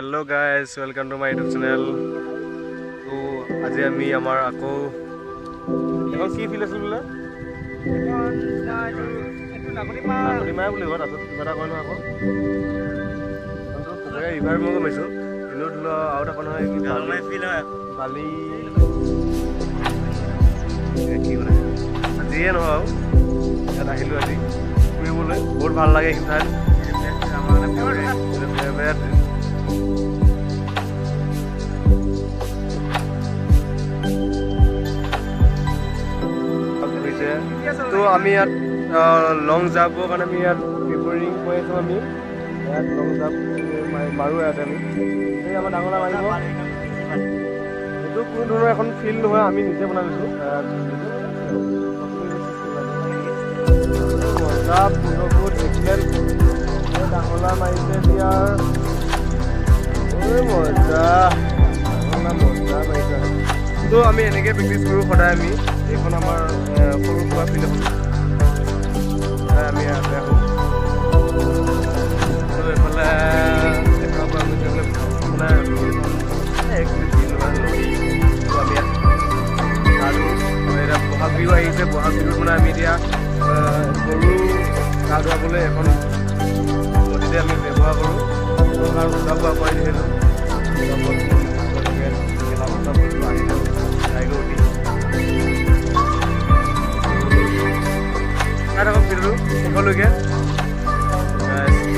Hello' guys, welcome to my YouTube channel. তো আজি আমি আমাৰ আকৌ এখন কি ফিল্ড আছিল বোলে নাগৰিমাই বুলি কয়। তাৰপিছত কিবা এটা কয় নহয় আকৌ পুখুৰীয়া ৰিভাৰ মই গমাইছোঁ, কিন্তু ধৰি লওক আৰু এটা নহয় কি বালি কি মানে যিয়ে নহয় আৰু ইয়াত আহিলোঁ আজি ফুৰিবলৈ। বহুত ভাল লাগে এইখিনি ঠাইত। তো আমি ইয়াত লং জাম্পৰ কাৰণে আমি ইয়াত প্ৰিপেয়াৰিং কৰি আছোঁ। আমি ইয়াত লং জাম্প মাৰোঁ ইয়াত আমি এই আমাৰ ডাঙৰ মাৰিব। এইটো কোনো ধৰণৰ এখন ফিল্ড নহয়, আমি নিজে বনাই লৈছোঁ। মজা 15 ফুট এক্সেলেণ্ট ডাঙলা মাৰিছে ইয়াৰ মজা মজা মাৰিছে। তো আমি এনেকৈ প্ৰেক্টিচ কৰোঁ সদায়। আমি এইখন আমাৰ সৰু সুৰা ফিল্ড এখন আমি ইয়াতে আহোঁ। তো এইফালে এফালৰ পৰা আমি মানে তো আমি ইয়াত আৰু এতিয়া বহাগ বিহু আহিছে। বহাগ বিহুত মানে আমি এতিয়া গৰু গা ধুৱাবলৈ এখন নদীতে আমি ব্যৱহাৰ কৰোঁ। আৰু খোৱা বোৱা কৰি দিছিলোঁ চাই থাকক ভিডিঅ'টো শেষলৈকে।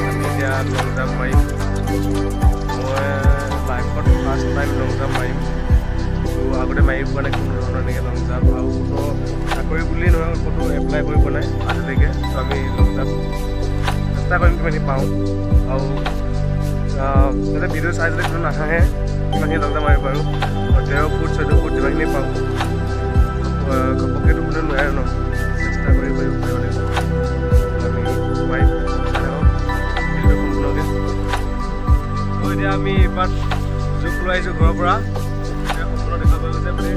আমি এতিয়া লং জাম্প মাৰিম। মই লাইফত ফাৰ্ষ্ট টাইম লং জাম্প মাৰিম। তো আগতে মাৰি পোৱা নাই কোনো ধৰণৰ এনেকৈ লং জাম্প, আৰু ক'তো চাকৰি বুলিয়েই নহয় ক'তো এপ্লাই কৰি পোৱা নাই আজিলৈকে। তো আমি লং জাম্প চেষ্টা কৰিম কিমানখিনি পাওঁ, আৰু যাতে ভিডিঅ' চাই যদি কোনো নাহাঁহে কিমানখিনি লং জাম্প মাৰিব পাৰোঁ। 13 ফুট 14 ফুট যিমানখিনি পাওঁ ঘপককৈতো কোনেও নোৱাৰে ন, চেষ্টা কৰি পাৰিব লাগিব। আমি মাৰিম ভিডিঅ'টো সম্পূৰ্ণকৈ। তো এতিয়া আমি এপাত জোখ লৈ আহিছোঁ ঘৰৰ পৰা। সম্পূৰ্ণ দেখা পোৱা গৈছে মানে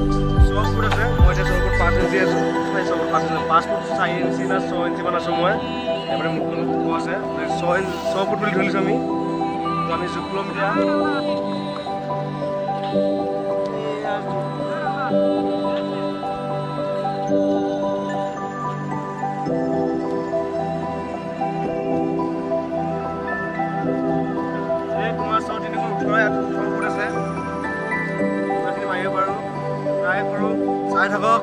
6 ফুট আছে। মই এতিয়া 6 ফুট 5 ইঞ্চি আছোঁ। 6 ফুট 5 ইঞ্চি 5 ফুট 4 ইঞ্চি না 6 ইঞ্চিমান আছোঁ মই। এবাৰে মুখখন ওখ আছে 6 ফুট বুলি ধৰিছোঁ আমি। তো আমি জোখ ল'ম এতিয়া। তোমাৰ 6 ফুট আছে, ইমানখিনি মাৰিব পাৰোঁ। ট্ৰাই কৰোঁ, চাই থাকক।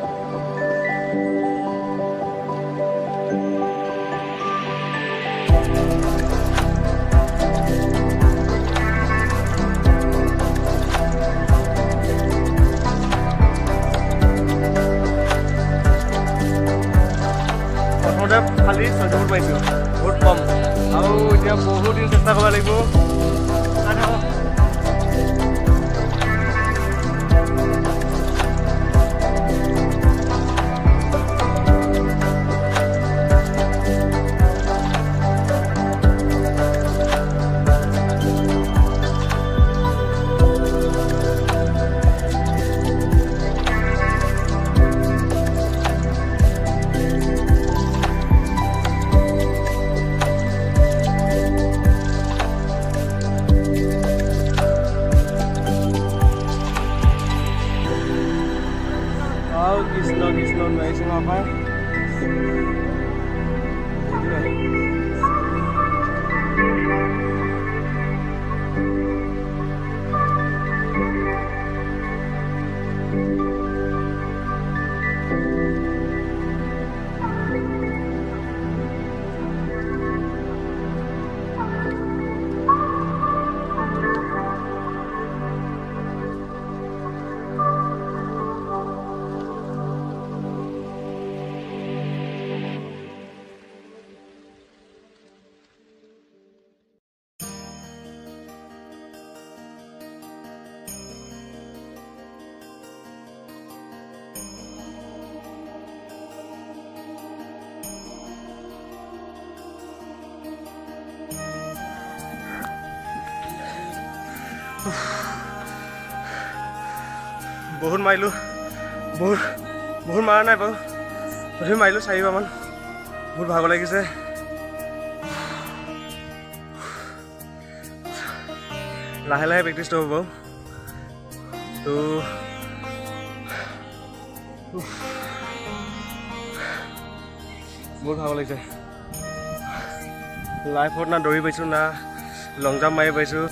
প্ৰথমতে খালি 14 ফুট মাৰিছোঁ, বহুত কম। আৰু এতিয়া বহুত দিন চেষ্টা কৰিব লাগিব। চাই থাকক। কৃষ্ণ কৃষ্ণ নোৱাৰিছোঁ আমাৰ বহুত মাৰিলোঁ, বহুত মাৰা নাই বাৰু, তথাপি মাৰিলোঁ 4বাৰমান। বহুত ভাগৰ লাগিছে। লাহে লাহে প্ৰেক্টিছটো হ'ব তো বহুত ভাল লাগিছে লাইফত না দৌৰি পাইছোঁ না লং জাম্প মাৰি পাইছোঁ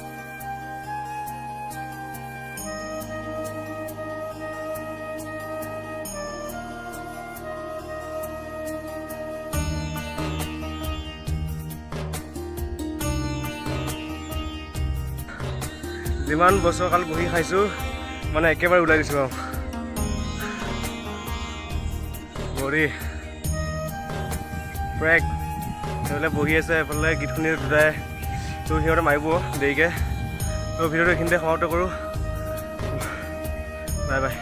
যিমান বছৰ কাল বহি খাইছোঁ মানে একেবাৰে ওলাই দিছোঁ আৰু বহি ব্ৰেক সেইফালে বহি আছে এফালে গীত শুনি দুটাই তো সিহঁতে মাৰিব দেৰিকৈ তো ভিডিঅ'টো এইখিনিতে সমাপ্ত কৰোঁ বাই বাই